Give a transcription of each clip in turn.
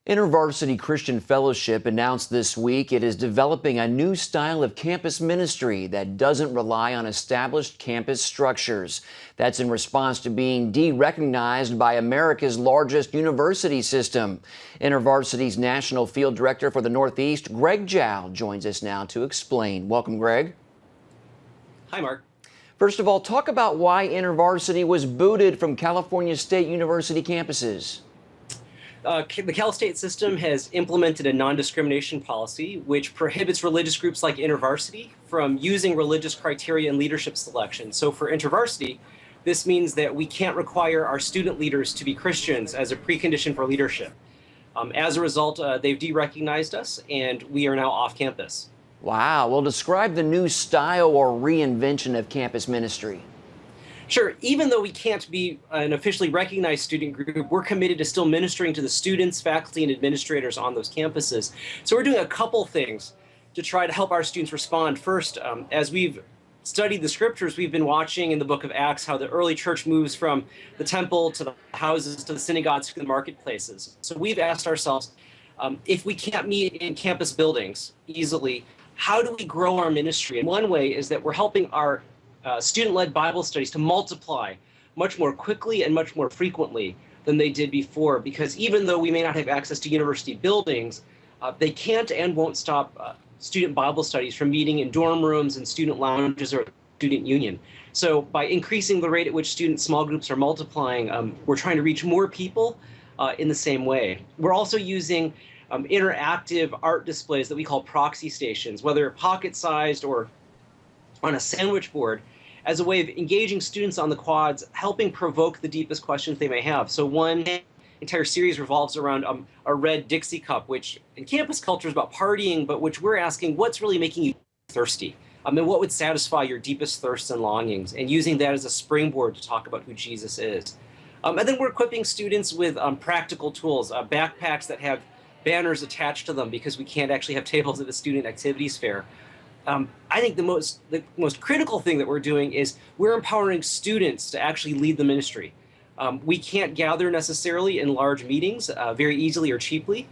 InterVarsity Christian Fellowship announced this week it is developing a new style of campus ministry that doesn't rely on established campus structures. That's in response to being de-recognized by America's largest university system. InterVarsity's National Field Director for the Northeast, Greg Jow, joins us now to explain. Welcome, Greg. Hi, Mark. First of all, talk about why InterVarsity was booted from California State University campuses. The Cal State system has implemented a non-discrimination policy which prohibits religious groups like InterVarsity from using religious criteria in leadership selection. So for InterVarsity, this means that we can't require our student leaders to be Christians as a precondition for leadership. As a result, they've de-recognized us, and we are now off campus. Wow. Well, describe the new style or reinvention of campus ministry. Sure, even though we can't be an officially recognized student group, we're committed to still ministering to the students, faculty, and administrators on those campuses. So we're doing a couple things to try to help our students respond. First, as we've studied the scriptures, we've been watching in the book of Acts how the early church moves from the temple to the houses to the synagogues to the marketplaces. So we've asked ourselves, if we can't meet in campus buildings easily, how do we grow our ministry? And one way is that we're helping our student-led Bible studies to multiply much more quickly and much more frequently than they did before, because even though we may not have access to university buildings, they can't and won't stop student Bible studies from meeting in dorm rooms and student lounges or student union. So by increasing the rate at which student small groups are multiplying, we're trying to reach more people in the same way. We're also using interactive art displays that we call proxy stations, whether pocket-sized or on a sandwich board, as a way of engaging students on the quads, helping provoke the deepest questions they may have. So one entire series revolves around a red Dixie cup, which in campus culture is about partying, but which we're asking, what's really making you thirsty? And what would satisfy your deepest thirsts and longings? And using that as a springboard to talk about who Jesus is. And then we're equipping students with practical tools, backpacks that have banners attached to them because we can't actually have tables at a student activities fair. I think the most critical thing that we're doing is we're empowering students to actually lead the ministry. We can't gather necessarily in large meetings very easily or cheaply,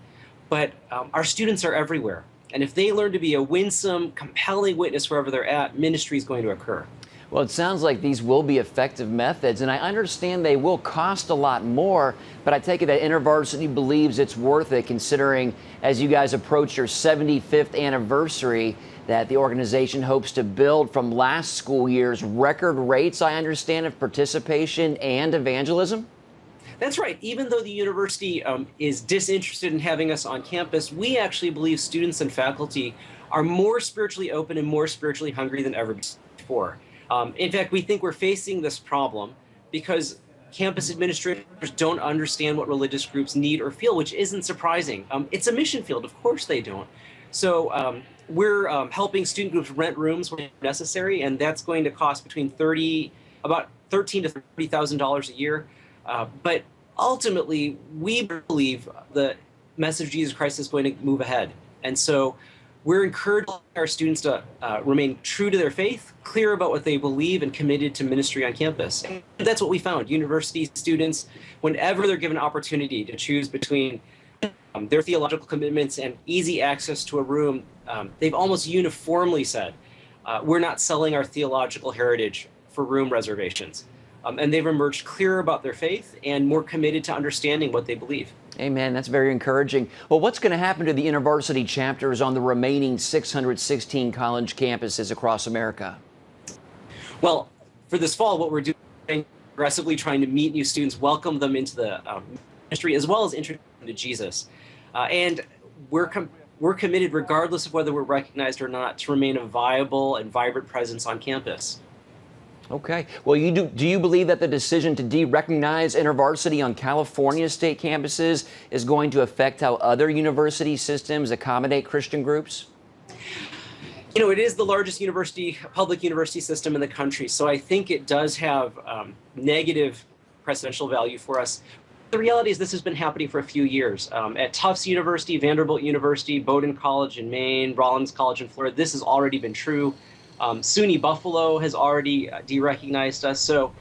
but our students are everywhere. And if they learn to be a winsome, compelling witness wherever they're at, ministry is going to occur. Well, it sounds like these will be effective methods, and I understand they will cost a lot more, but I take it that InterVarsity believes it's worth it, considering as you guys approach your 75th anniversary, that the organization hopes to build from last school year's record rates, I understand, of participation and evangelism? That's right. Even though the university is disinterested in having us on campus, we actually believe students and faculty are more spiritually open and more spiritually hungry than ever before. In fact, we think we're facing this problem because campus administrators don't understand what religious groups need or feel, which isn't surprising. It's a mission field. Of course they don't. So we're helping student groups rent rooms when necessary, and that's going to cost between about $13,000 to $30,000 a year. But ultimately, we believe the message of Jesus Christ is going to move ahead. And so we're encouraging our students to remain true to their faith, clear about what they believe, and committed to ministry on campus. And that's what we found. University students, whenever they're given an opportunity to choose between their theological commitments and easy access to a room, they've almost uniformly said, we're not selling our theological heritage for room reservations. And they've emerged clearer about their faith and more committed to understanding what they believe. Amen. That's very encouraging. Well, what's going to happen to the InterVarsity chapters on the remaining 616 college campuses across America? Well, for this fall, what we're doing, aggressively trying to meet new students, welcome them into the ministry, as well as introduce them to Jesus. And we're committed, regardless of whether we're recognized or not, to remain a viable and vibrant presence on campus. Okay. Well, do you believe that the decision to de-recognize InterVarsity on California state campuses is going to affect how other university systems accommodate Christian groups? You know, it is the largest public university system in the country, so I think it does have negative precedential value for us. The reality is this has been happening for a few years. At Tufts University, Vanderbilt University, Bowdoin College in Maine, Rollins College in Florida, this has already been true. SUNY Buffalo has already de-recognized us. So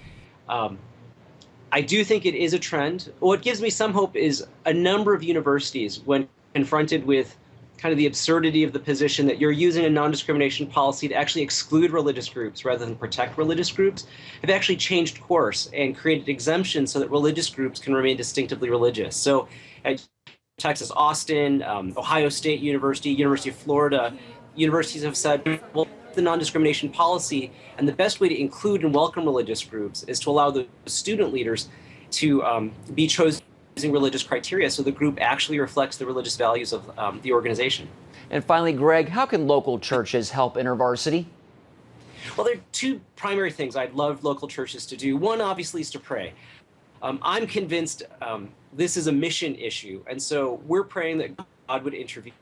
I do think it is a trend. What gives me some hope is a number of universities, when confronted with kind of the absurdity of the position that you're using a non-discrimination policy to actually exclude religious groups rather than protect religious groups, have actually changed course and created exemptions so that religious groups can remain distinctively religious. So at Texas, Austin, Ohio State University, University of Florida, universities have said, well, the non-discrimination policy, and the best way to include and welcome religious groups is to allow the student leaders to be chosen using religious criteria so the group actually reflects the religious values of the organization. And finally, Greg, how can local churches help InterVarsity? Well, there are two primary things I'd love local churches to do. One, obviously, is to pray. I'm convinced this is a mission issue, and so we're praying that God would intervene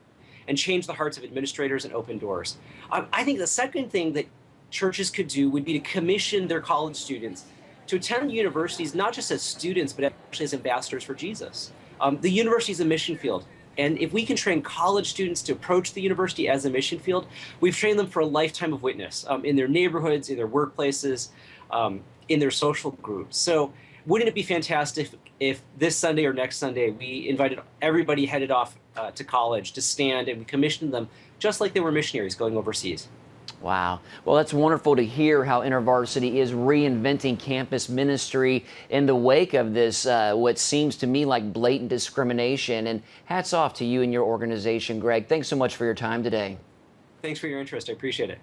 and change the hearts of administrators and open doors. I think the second thing that churches could do would be to commission their college students to attend universities, not just as students, but actually as ambassadors for Jesus. The university is a mission field. And if we can train college students to approach the university as a mission field, we've trained them for a lifetime of witness in their neighborhoods, in their workplaces, in their social groups. So wouldn't it be fantastic if this Sunday or next Sunday we invited everybody headed off to college to stand and we commissioned them just like they were missionaries going overseas? Wow. Well, that's wonderful to hear how InterVarsity is reinventing campus ministry in the wake of this, what seems to me like blatant discrimination. And hats off to you and your organization, Greg. Thanks so much for your time today. Thanks for your interest. I appreciate it.